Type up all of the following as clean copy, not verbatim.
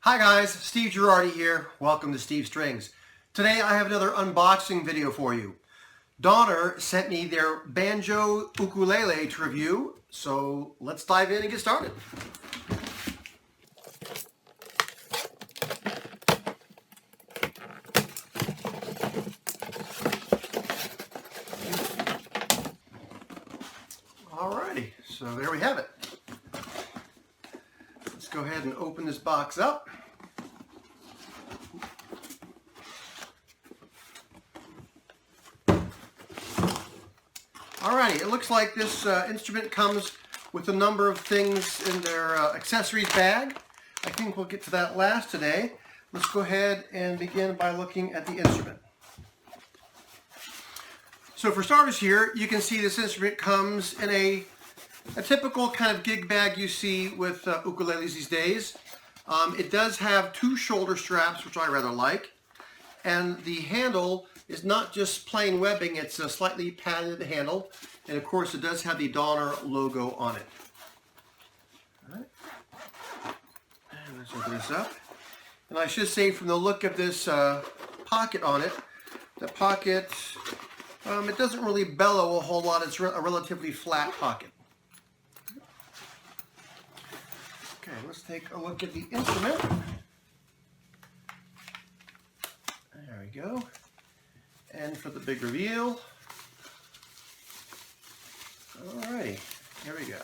Hi guys, Steve Girardi here. Welcome to Steve Strings. Today I have another unboxing video for you. Donner sent me their Banjo ukulele to review, so let's dive in and get started. Alrighty, so there we have it. Let's go ahead and open this box up. Alrighty, it looks like this instrument comes with a number of things in their accessories bag. I think we'll get to that last today. Let's go ahead and begin by looking at the instrument. So for starters here, you can see this instrument comes in a typical kind of gig bag you see with ukuleles these days. It does have two shoulder straps, which I rather like, and the handle is not just plain webbing, it's a slightly padded handle, and of course it does have the Donner logo on it. All right. And let's open this up. And I should say, from the look of this pocket on it, the pocket, it doesn't really bellow a whole lot. It's a relatively flat pocket. Okay, let's take a look at the instrument. There we go. And for the big reveal. Alrighty, here we go.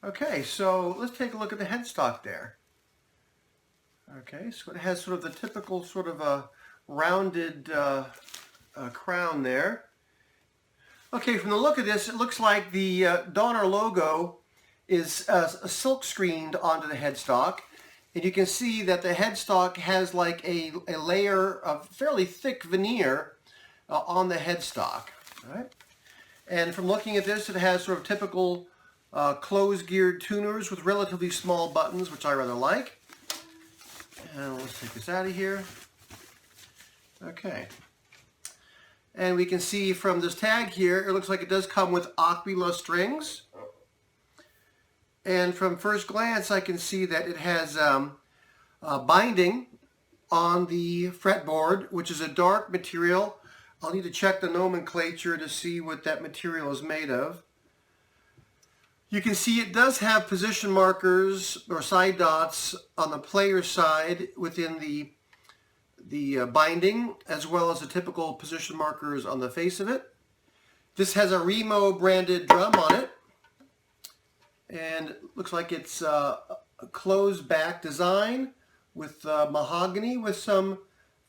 Okay, so let's take a look at the headstock there. Okay, so it has sort of the typical sort of a rounded crown there. Okay, from the look of this, it looks like the Donner logo is silk screened onto the headstock. And you can see that the headstock has like a layer of fairly thick veneer on the headstock. All right? And from looking at this, it has sort of typical closed-geared tuners with relatively small buttons, which I rather like. And let's take this out of here. Okay. And we can see from this tag here, it looks like it does come with Aquila strings. And from first glance, I can see that it has binding on the fretboard, which is a dark material. I'll need to check the nomenclature to see what that material is made of. You can see it does have position markers or side dots on the player's side within the binding, as well as the typical position markers on the face of it. This has a Remo branded drum on it. And it looks like it's a closed back design with mahogany with some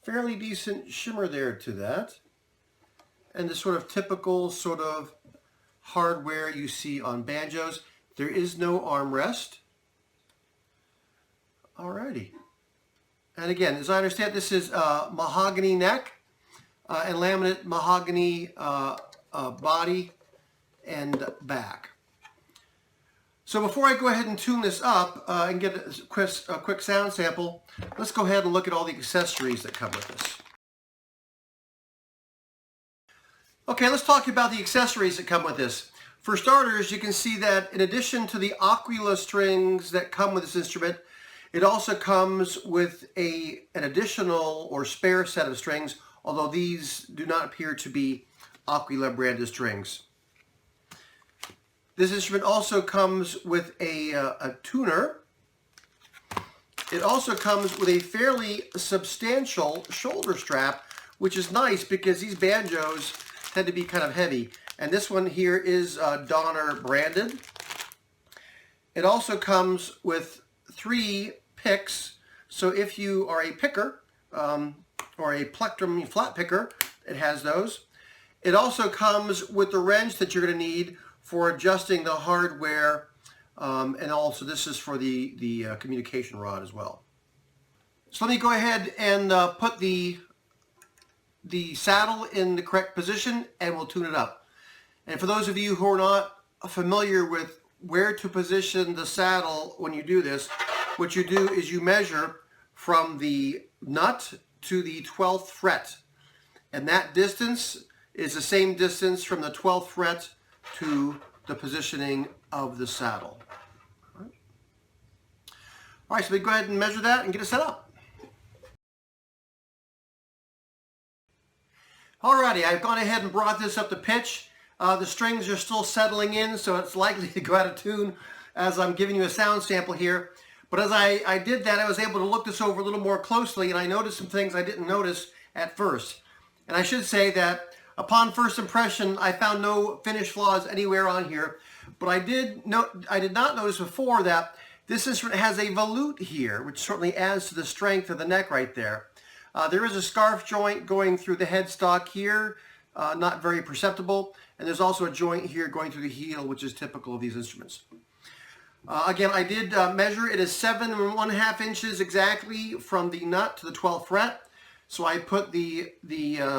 fairly decent shimmer there to that. And the sort of typical sort of hardware you see on banjos. There is no armrest. Alrighty. And again, as I understand, this is mahogany neck and laminate mahogany body and back. So before I go ahead and tune this up and get a quick sound sample, let's go ahead and look at all the accessories that come with this. Okay, let's talk about the accessories that come with this. For starters, you can see that in addition to the Aquila strings that come with this instrument, it also comes with an additional or spare set of strings, although these do not appear to be Aquila branded strings. This instrument also comes with a tuner. It also comes with a fairly substantial shoulder strap, which is nice because these banjos tend to be kind of heavy. And this one here is Donner branded. It also comes with 3 picks. So if you are a picker or a plectrum flat picker, it has those. It also comes with the wrench that you're going to need for adjusting the hardware, and also this is for the communication rod as well. So let me go ahead and put the saddle in the correct position and we'll tune it up. And for those of you who are not familiar with where to position the saddle when you do this, what you do is you measure from the nut to the 12th fret. And that distance is the same distance from the 12th fret to the positioning of the saddle. All right, so we go ahead and measure that and get it set up. Alrighty, I've gone ahead and brought this up to pitch. The strings are still settling in, so it's likely to go out of tune as I'm giving you a sound sample here. But as I did that, I was able to look this over a little more closely, and I noticed some things I didn't notice at first. And I should say that upon first impression, I found no finish flaws anywhere on here. But I did not notice before that this instrument has a volute here, which certainly adds to the strength of the neck right there. There is a scarf joint going through the headstock here, not very perceptible. And there's also a joint here going through the heel, which is typical of these instruments. Again, I did measure. It is 7½ inches exactly from the nut to the 12th fret. So I put the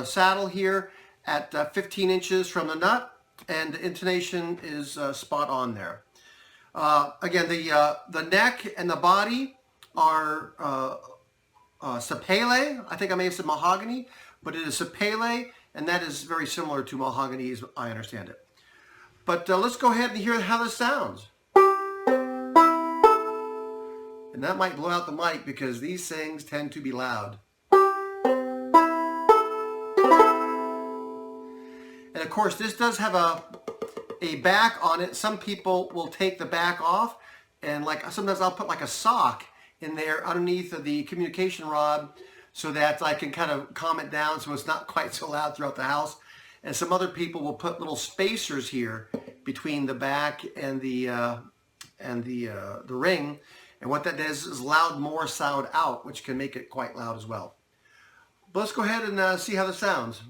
saddle here at 15 inches from the nut, and the intonation is spot on there. Again, the neck and the body are sapele. I think I may have said mahogany, but it is sapele, and that is very similar to mahogany as I understand it. But let's go ahead and hear how this sounds. And that might blow out the mic because these things tend to be loud. And of course, this does have a back on it. Some people will take the back off, and like sometimes I'll put like a sock in there underneath of the communication rod so that I can kind of calm it down so it's not quite so loud throughout the house. And some other people will put little spacers here between the back and the ring. And what that does is loud more sound out, which can make it quite loud as well. But let's go ahead and see how this sounds.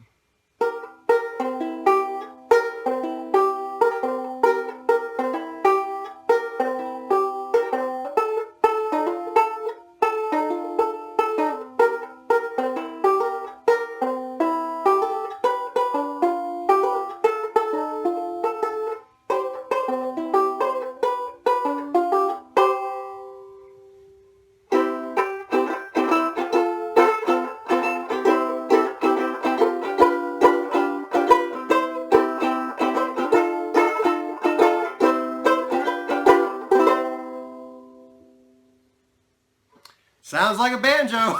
Sounds like a banjo.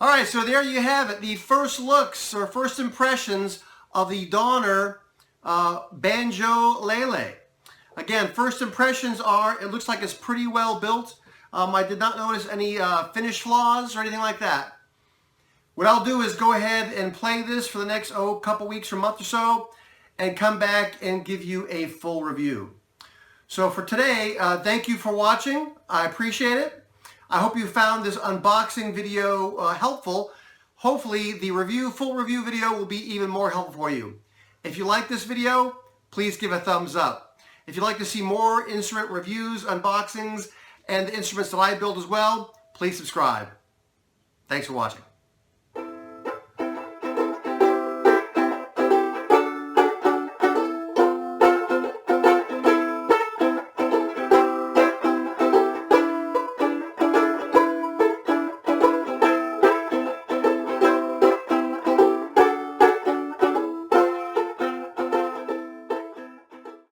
All right, so there you have it. The first looks or first impressions of the Donner Banjolele. Again, first impressions are, it looks like it's pretty well built. I did not notice any finish flaws or anything like that. What I'll do is go ahead and play this for the next couple weeks or month or so and come back and give you a full review. So for today, thank you for watching. I appreciate it. I hope you found this unboxing video helpful. Hopefully the full review video will be even more helpful for you. If you like this video, please give a thumbs up. If you'd like to see more instrument reviews, unboxings, and the instruments that I build as well, please subscribe. Thanks for watching.